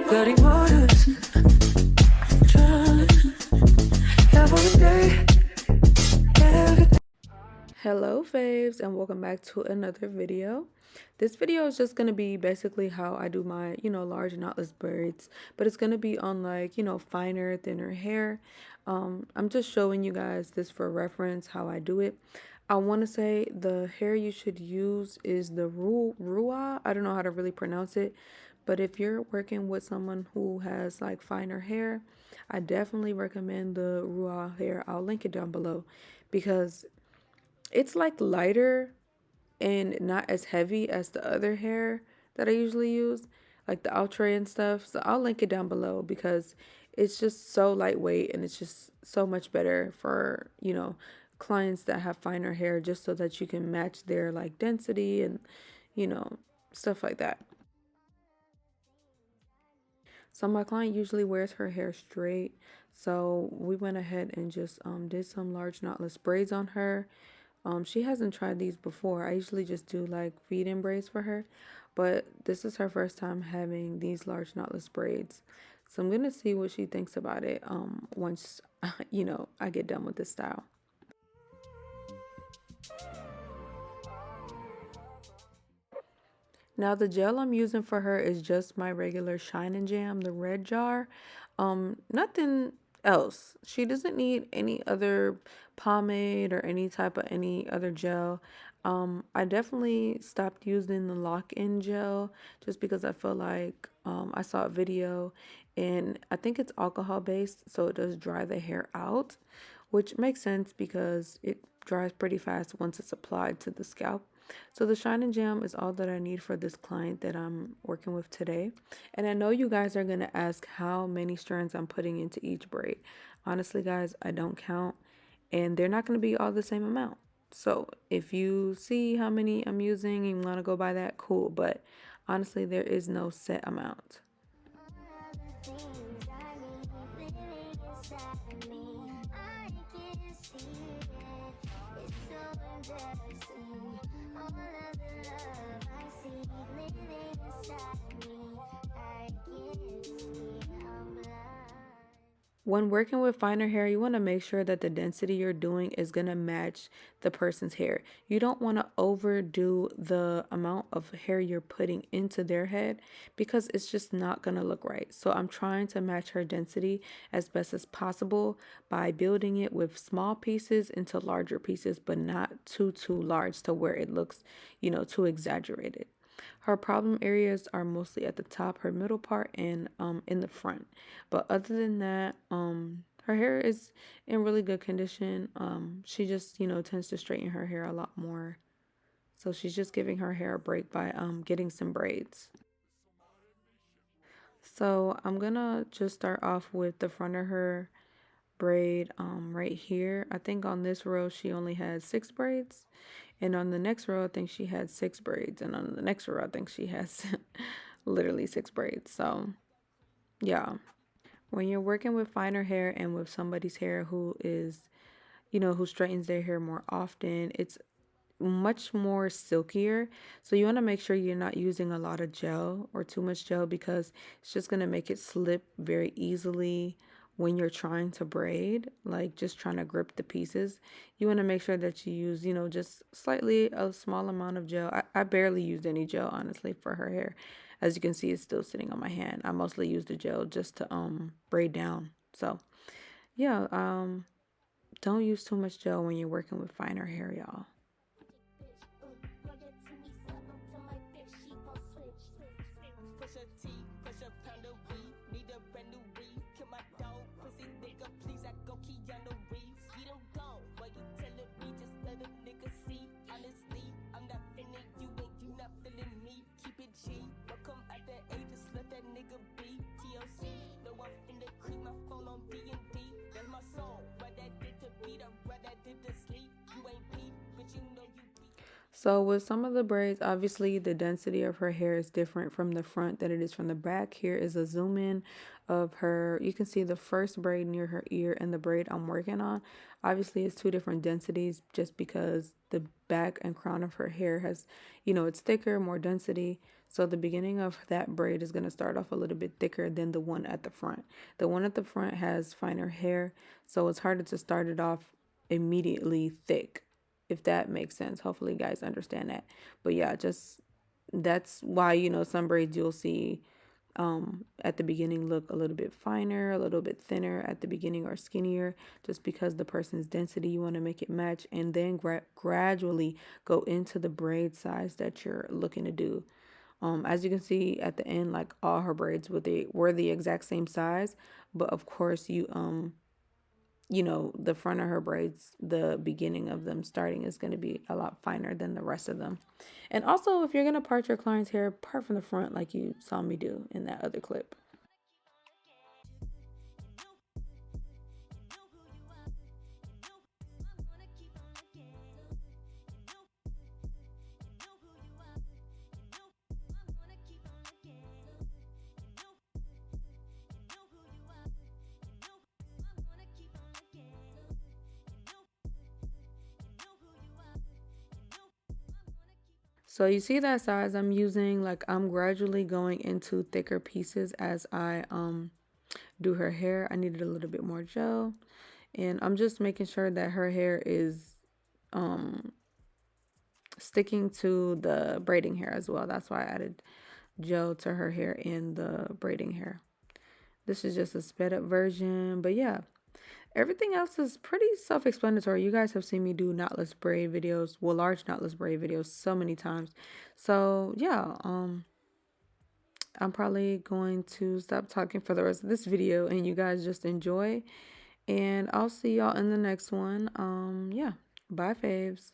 Bloody waters, drowning every day, every day. Hello faves, and welcome back to another video. This video is just going to be basically how I do my, large knotless braids, but it's going to be on like, finer, thinner hair. I'm just showing you guys this for reference, how I do it. I want to say the hair you should use is the Rua. I don't know how to really pronounce it, but if you're working with someone who has like finer hair, I definitely recommend the Rua hair. I'll link it down below because it's like lighter and not as heavy as the other hair that I usually use, like the Outre and stuff. So I'll link it down below because it's just so lightweight and it's just so much better for, clients that have finer hair, just so that you can match their like density and, you know, stuff like that. So my client usually wears her hair straight. So we went ahead and just did some large knotless braids on her. She hasn't tried these before. I usually just do like feed-in braids for her, but this is her first time having these large knotless braids. So I'm gonna see what she thinks about it once I get done with this style. Now the gel I'm using for her is just my regular Shine and Jam, the red jar. Nothing else. She doesn't need any other pomade or any other gel. I definitely stopped using the lock-in gel just because I feel like I saw a video and I think it's alcohol based, so it does dry the hair out, which makes sense because it dries pretty fast once it's applied to the scalp. So the Shine and Jam is all that I need for this client that I'm working with today. And I know you guys are going to ask how many strands I'm putting into each braid. Honestly, guys, I don't count, and they're not going to be all the same amount. So if you see how many I'm using and you want to go by that, cool. But honestly, there is no set amount. When working with finer hair, you want to make sure that the density you're doing is going to match the person's hair. You don't want to overdo the amount of hair you're putting into their head because it's just not going to look right. So I'm trying to match her density as best as possible by building it with small pieces into larger pieces, but not too large to where it looks, too exaggerated. Her problem areas are mostly at the top, her middle part, and in the front. But other than that, her hair is in really good condition. She just, tends to straighten her hair a lot more. So she's just giving her hair a break by getting some braids. So I'm gonna just start off with the front of her braid right here. I think on this row she only has 6 braids, and on the next row I think she had 6 braids, and on the next row I think she has literally 6 braids. So yeah, when you're working with finer hair and with somebody's hair who is, who straightens their hair more often, it's much more silkier. So you want to make sure you're not using a lot of gel or too much gel because it's just going to make it slip very easily when you're trying to braid, like just trying to grip the pieces. You want to make sure that you use, just slightly a small amount of gel. I barely used any gel, honestly, for her hair. As you can see, it's still sitting on my hand. I mostly used the gel just to braid down. So yeah, don't use too much gel when you're working with finer hair, y'all. So with some of the braids, obviously the density of her hair is different from the front than it is from the back. Here is a zoom in of her. You can see the first braid near her ear and the braid I'm working on. Obviously it's two different densities just because the back and crown of her hair has, it's thicker, more density. So the beginning of that braid is going to start off a little bit thicker than the one at the front. The one at the front has finer hair, so it's harder to start it off immediately thick, if that makes sense. Hopefully you guys understand that. But yeah, just that's why, some braids you'll see at the beginning look a little bit finer, a little bit thinner at the beginning, or skinnier, just because the person's density, you want to make it match, and then gradually go into the braid size that you're looking to do. As you can see at the end, like all her braids were the exact same size, but of course the front of her braids, the beginning of them starting is going to be a lot finer than the rest of them. And also, if you're going to part your client's hair, part from the front like you saw me do in that other clip. So you see that size I'm using, like I'm gradually going into thicker pieces as I do her hair. I needed a little bit more gel, and I'm just making sure that her hair is sticking to the braiding hair as well. That's why I added gel to her hair and the braiding hair. This is just a sped up version, but yeah, everything else is pretty self-explanatory. You guys have seen me do knotless braid videos, well, large knotless braid videos so many times. So yeah, I'm probably going to stop talking for the rest of this video and you guys just enjoy. And I'll see y'all in the next one. Yeah, bye faves.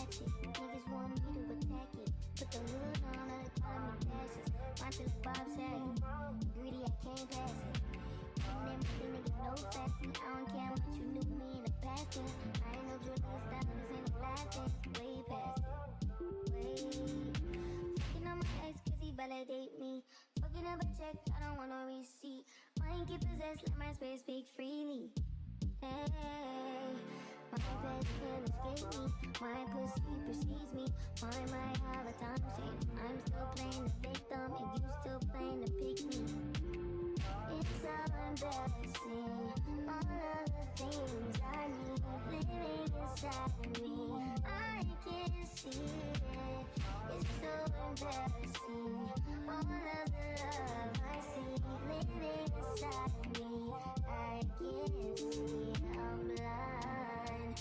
Niggas want me to attack it. Put the hood on at the time of passes. Watch this Bob Saget. Greedy, I can't pass it. Them nigga no sassy. I don't care much you knew me in the past tense. I ain't no Jordan style, this ain't no last dance. Way past it. Way. Fucking on my ex cause he validate me. Fucking up a check, I don't want no receipt. Mind get possessed, let my spirit speak freely. Hey, my bed can't escape me. My pussy precedes me. Why might have a time machine? I'm still playing the victim and you still playing the pick me. It's all I'm embarrassing. All of the things I need living inside of me. I can see it. It's so embarrassing. All of the love I see living inside of me. I can't see. I'm blind.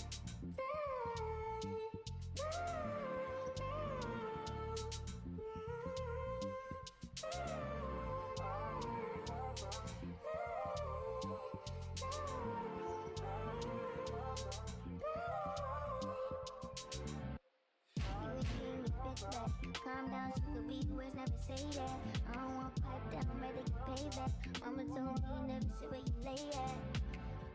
Calm down, sugar, we words never say that. I don't want pipe down, rather get payback. Mama told me never sit where you lay at.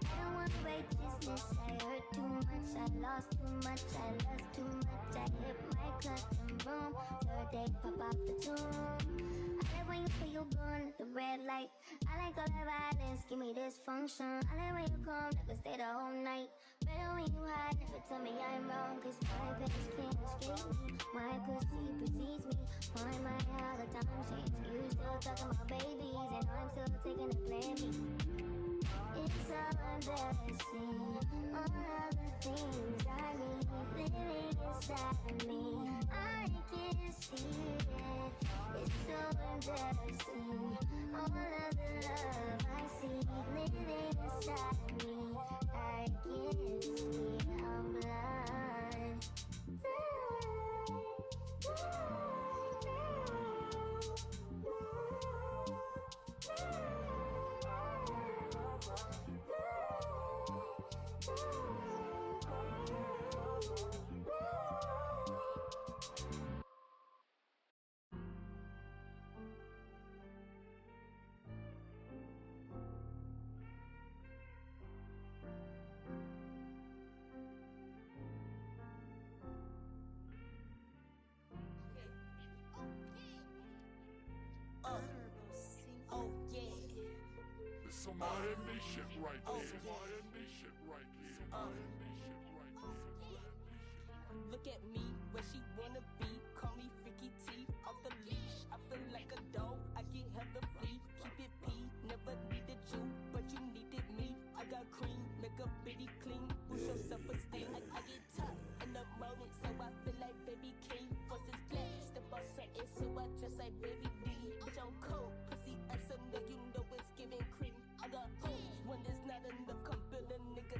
I don't want righteousness, I hurt too much, I lost too much, I lost too much. I hit my clutch and boom, third day pop out the tomb. I like when you put your gun at the red light. I like all that violence, give me dysfunction. I like when you come, never stay the whole night. Better when you hide, never tell me I'm wrong. Cause my past can't escape me. My pussy precedes me. My, how the time changed. You still talking about babies, and I'm still taking a plan B. It's so embarrassing. All of the things I need living inside of me. I can see it. It's so embarrassing. All of the love I see living inside of me. I can't see. I'm blind. Oh yeah. Some R&B shit right there. Some R&B shit right there. R&B shit right there. Look at me, where she wanna be. Call me Freaky T, off the leash. I feel like a dog, I get hella free. Keep it P, never needed you, but you needed me. I got cream, make a bitty clean. Boost your self-esteem. I get top in the moment, so I feel like baby king. Forces black, step on something, so I dress like baby D. Bitch, I'm cold, pussy awesome, now you know it's giving cream. I got hoes when there's not enough, come build a nigga